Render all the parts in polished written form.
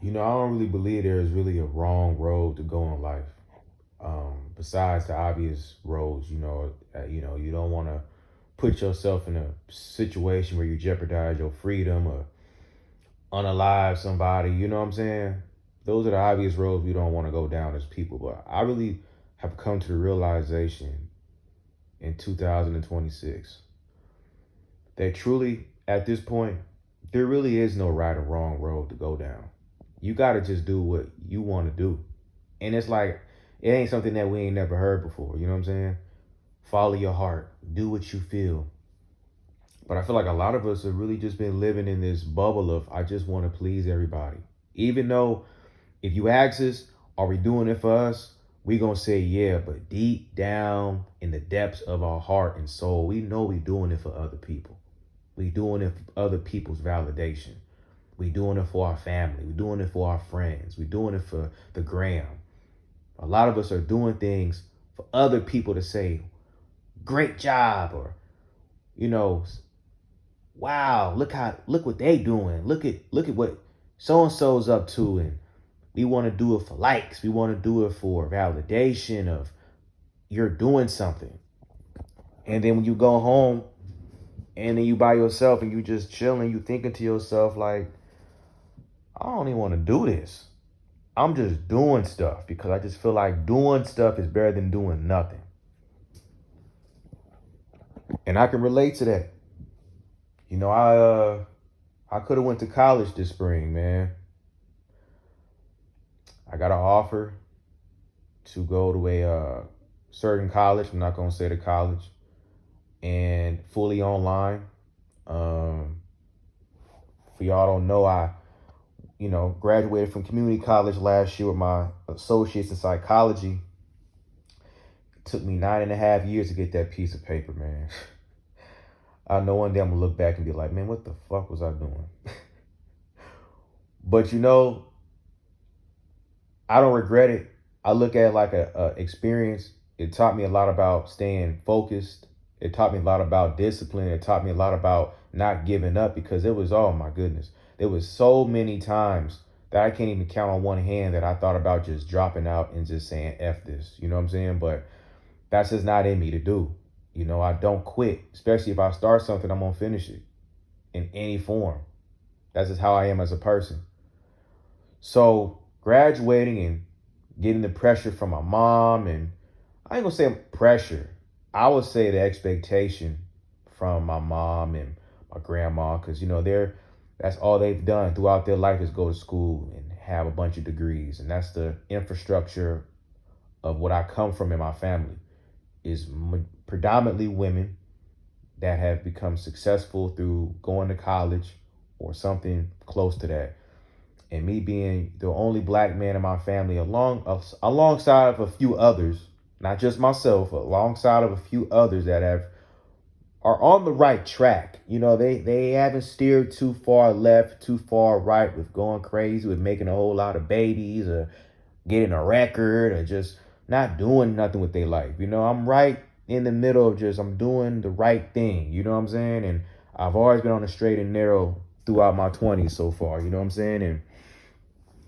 I don't really believe there is really a wrong road to go in life. Besides the obvious roads, you don't want to put yourself in a situation where you jeopardize your freedom or unalive somebody. You know what I'm saying? Those are the obvious roads we don't want to go down as people. But I really have come to the realization in 2026 that truly, at this point, there really is no right or wrong road to go down. You got to just do what you want to do. And it's like, it ain't something that we ain't never heard before. You know what I'm saying? Follow your heart, do what you feel. But I feel like a lot of us have really just been living in this bubble of, I just want to please everybody. Even though if you ask us, are we doing it for us? We gonna say yeah, but deep down in the depths of our heart and soul, we know we doing it for other people. We doing it for other people's validation. We doing it for our family. We doing it for our friends. We doing it for the gram. A lot of us are doing things for other people to say, great job, or, you know, wow, look what they doing. Look at what so and so's up to. And we want to do it for likes. We want to do it for validation of you're doing something. And then when you go home and then you by yourself and you just chilling, you thinking to yourself like, I don't even want to do this. I'm just doing stuff because I just feel like doing stuff is better than doing nothing. And I can relate to that. I could have went to college this spring, man. I got an offer to go to a certain college. I'm not gonna say the college, and fully online. Um, for y'all don't know, I graduated from community college last year with my associates in psychology. It took me 9.5 years to get that piece of paper, man. I know one day I'm gonna look back and be like, man, what the fuck was I doing? But I don't regret it. I look at it like a experience. It taught me a lot about staying focused. It taught me a lot about discipline. It taught me a lot about not giving up because it was, oh my goodness, there was so many times that I can't even count on one hand that I thought about just dropping out and just saying F this. You know what I'm saying? But that's just not in me to do. I don't quit, especially if I start something, I'm gonna finish it in any form. That's just how I am as a person. So graduating and getting the pressure from my mom, and I ain't gonna say pressure, I would say the expectation from my mom and my grandma, because that's all they've done throughout their life is go to school and have a bunch of degrees, and that's the infrastructure of what I come from in my family is predominantly women that have become successful through going to college or something close to that. And me being the only black man in my family, alongside of a few others, not just myself, alongside of a few others that are on the right track. They haven't steered too far left, too far right with going crazy, with making a whole lot of babies or getting a record or just not doing nothing with their life. I'm right in the middle of I'm doing the right thing. You know what I'm saying? And I've always been on the straight and narrow throughout my 20s so far. You know what I'm saying? And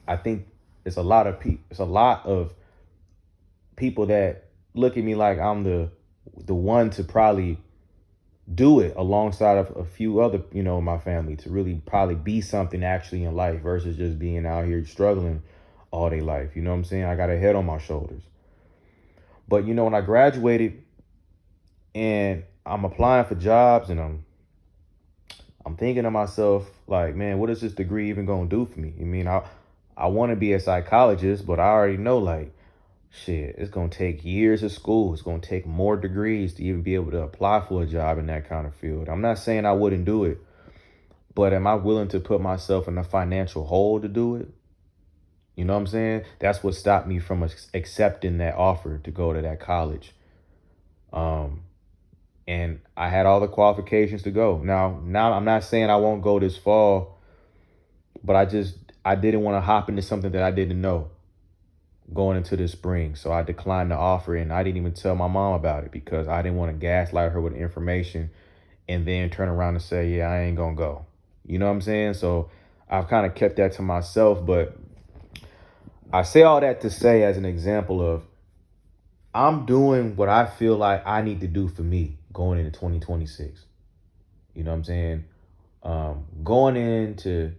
I think it's a lot of people that look at me like I'm the one to probably do it alongside of a few other, my family to really probably be something actually in life versus just being out here struggling all day life. You know what I'm saying? I got a head on my shoulders. But when I graduated and I'm applying for jobs and I'm thinking to myself like, man, what is this degree even gonna do for me? I want to be a psychologist, but I already know like shit, it's gonna take years of school. It's gonna take more degrees to even be able to apply for a job in that kind of field. I'm not saying I wouldn't do it, but am I willing to put myself in a financial hole to do it? You know what I'm saying? That's what stopped me from accepting that offer to go to that college. Um, and I had all the qualifications to go. Now I'm not saying I won't go this fall, but I didn't want to hop into something that I didn't know going into this spring. So I declined the offer and I didn't even tell my mom about it because I didn't want to gaslight her with information and then turn around and say, yeah, I ain't gonna go. You know what I'm saying? So I've kind of kept that to myself, but I say all that to say as an example of I'm doing what I feel like I need to do for me going into 2026. You know what I'm saying? Going into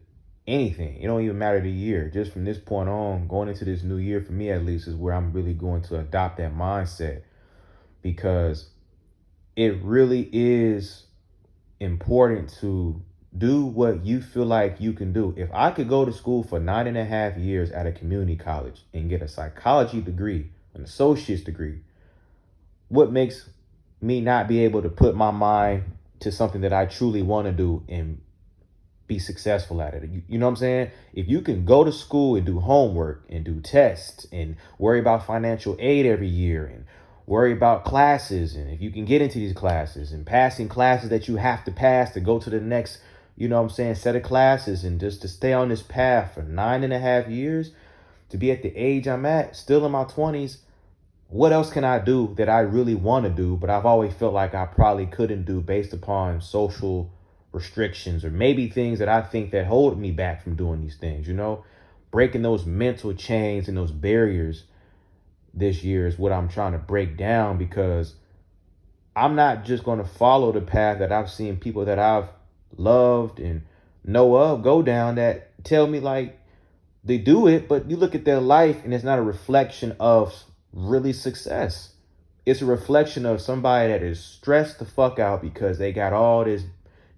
anything, it don't even matter the year. Just from this point on, going into this new year, for me at least, is where I'm really going to adopt that mindset, because it really is important to do what you feel like you can do. If I could go to school for 9.5 years at a community college and get a psychology degree, an associate's degree, what makes me not be able to put my mind to something that I truly want to do and be successful at it? You know what I'm saying? If you can go to school and do homework and do tests and worry about financial aid every year and worry about classes, and if you can get into these classes and passing classes that you have to pass to go to the next, you know what I'm saying, set of classes, and just to stay on this path for 9.5 years, to be at the age I'm at, still in my 20s, what else can I do that I really want to do, but I've always felt like I probably couldn't do based upon social restrictions, or maybe things that I think that hold me back from doing these things, breaking those mental chains and those barriers this year is what I'm trying to break down, because I'm not just going to follow the path that I've seen people that I've loved and know of go down, that tell me like they do it, but you look at their life and it's not a reflection of really success. It's a reflection of somebody that is stressed the fuck out because they got all this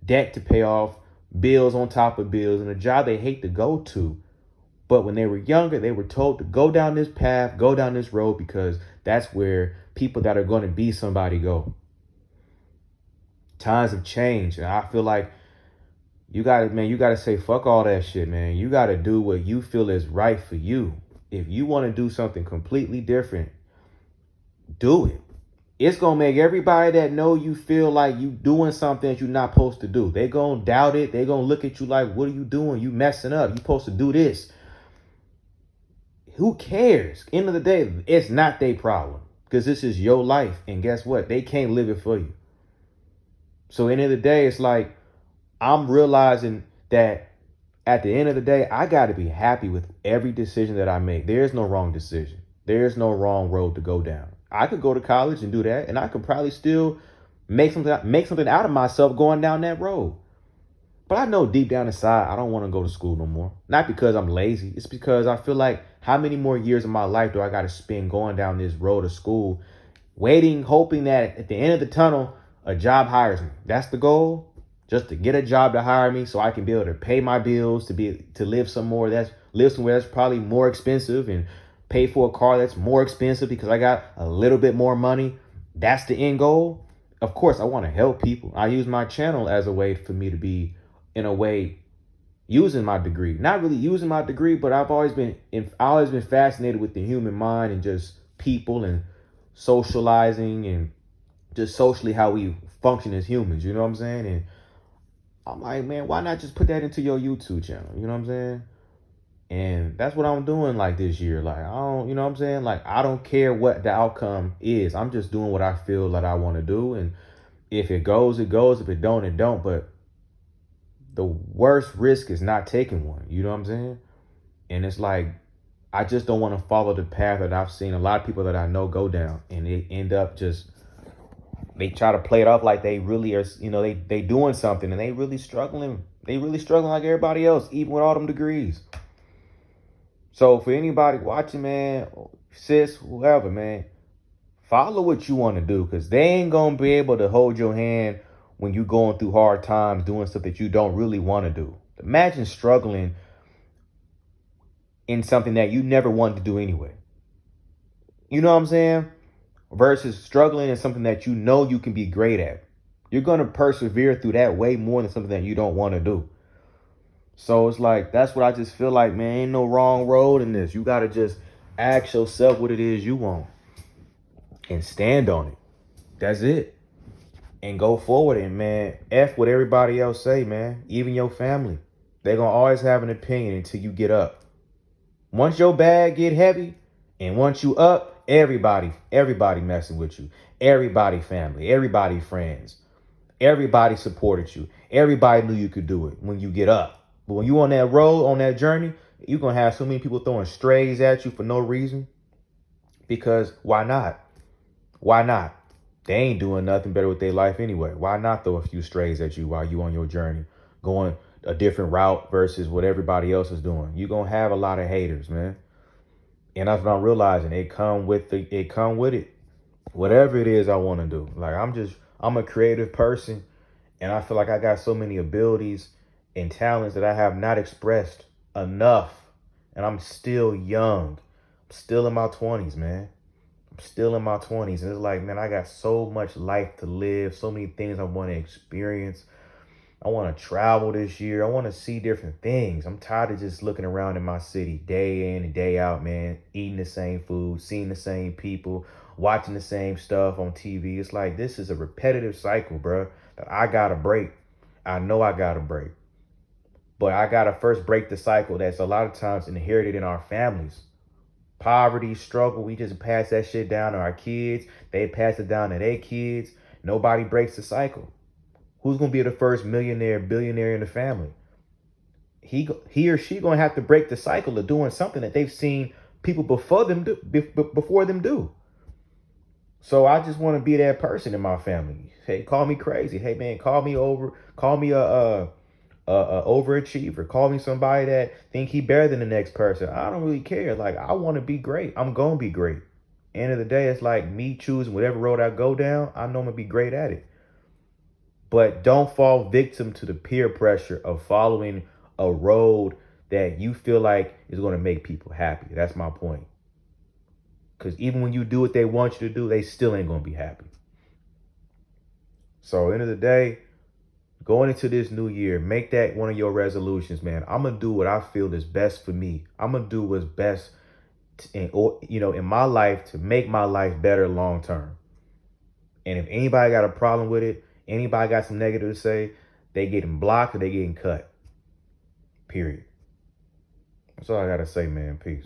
debt to pay off, bills on top of bills, and a job they hate to go to. But when they were younger, they were told to go down this path, go down this road, because that's where people that are going to be somebody go. Times have changed, and I feel like you gotta say fuck all that shit, man. You gotta do what you feel is right for you. If you want to do something completely different, do it. It's gonna make everybody that know you feel like you doing something that you're not supposed to do. They gonna doubt it. They gonna look at you like, what are you doing? You messing up. You supposed to do this. Who cares? End of the day, it's not their problem, because this is your life. And guess what? They can't live it for you. So end of the day, it's like I'm realizing that at the end of the day, I got to be happy with every decision that I make. There's no wrong decision. There's no wrong road to go down. I could go to college and do that, and I could probably still make something out of myself going down that road. But I know deep down inside, I don't want to go to school no more. Not because I'm lazy. It's because I feel like, how many more years of my life do I got to spend going down this road of school, waiting, hoping that at the end of the tunnel, a job hires me? That's the goal. Just to get a job to hire me so I can be able to pay my bills, to live somewhere that's probably more expensive, and pay for a car that's more expensive because I got a little bit more money. That's the end goal. Of course, I want to help people. I use my channel as a way for me to be, in a way, using my degree. Not really using my degree, but I've always been fascinated with the human mind and just people and socializing and just socially how we function as humans. You know what I'm saying? And I'm like, man, why not just put that into your YouTube channel? You know what I'm saying? And that's what I'm doing like this year. Like, I don't, you know what I'm saying? Like, I don't care what the outcome is. I'm just doing what I feel that I want to do. And if it goes, it goes. If it don't, it don't. But the worst risk is not taking one. You know what I'm saying? And it's like, I just don't want to follow the path that I've seen a lot of people that I know go down. And they end up just, they try to play it off like they really are, they doing something, and they really struggling. They really struggling like everybody else, even with all them degrees. So for anybody watching, man, sis, whoever, man, follow what you want to do, because they ain't going to be able to hold your hand when you're going through hard times, doing stuff that you don't really want to do. Imagine struggling in something that you never wanted to do anyway. You know what I'm saying? Versus struggling in something that you know you can be great at. You're going to persevere through that way more than something that you don't want to do. So it's like, that's what I just feel like, man. Ain't no wrong road in this. You got to just ask yourself what it is you want and stand on it. That's it. And go forward. And, man, F what everybody else say, man. Even your family. They're going to always have an opinion until you get up. Once your bag get heavy and once you up, everybody messing with you. Everybody family. Everybody friends. Everybody supported you. Everybody knew you could do it when you get up. But when you on that road, on that journey, You're going to have so many people throwing strays at you for no reason. Because why not? Why not? They ain't doing nothing better with their life anyway. Why not throw a few strays at you while you on your journey, going a different route versus what everybody else is doing? You're going to have a lot of haters, man. And that's what I'm realizing. It come with it. Whatever it is I want to do. Like I'm a creative person, and I feel like I got so many abilities and talents that I have not expressed enough. And I'm still young. I'm still in my 20s, man. I'm still in my 20s. And it's like, man, I got so much life to live, so many things I want to experience. I want to travel this year. I want to see different things. I'm tired of just looking around in my city day in and day out, man, eating the same food, seeing the same people, watching the same stuff on TV. It's like, this is a repetitive cycle, bro, that I got to break. I know I got to break. But I got to first break the cycle that's a lot of times inherited in our families. Poverty, struggle, we just pass that shit down to our kids. They pass it down to their kids. Nobody breaks the cycle. Who's going to be the first millionaire, billionaire in the family? He or she going to have to break the cycle of doing something that they've seen people before them do. So I just want to be that person in my family. Hey, call me crazy. Hey, man, call me a overachiever. Call me somebody that think he better than the next person. I don't really care. Like, I want to be great. I'm going to be great. End of the day, it's like me choosing whatever road I go down. I know I'm going to be great at it. But don't fall victim to the peer pressure of following a road that you feel like is going to make people happy. That's my point. Because even when you do what they want you to do, they still ain't going to be happy. So end of the day, going into this new year, make that one of your resolutions, man. I'm going to do what I feel is best for me. I'm going to do what's best in my life to make my life better long term. And if anybody got a problem with it, anybody got some negative to say, they getting blocked or they getting cut. Period. That's all I got to say, man. Peace.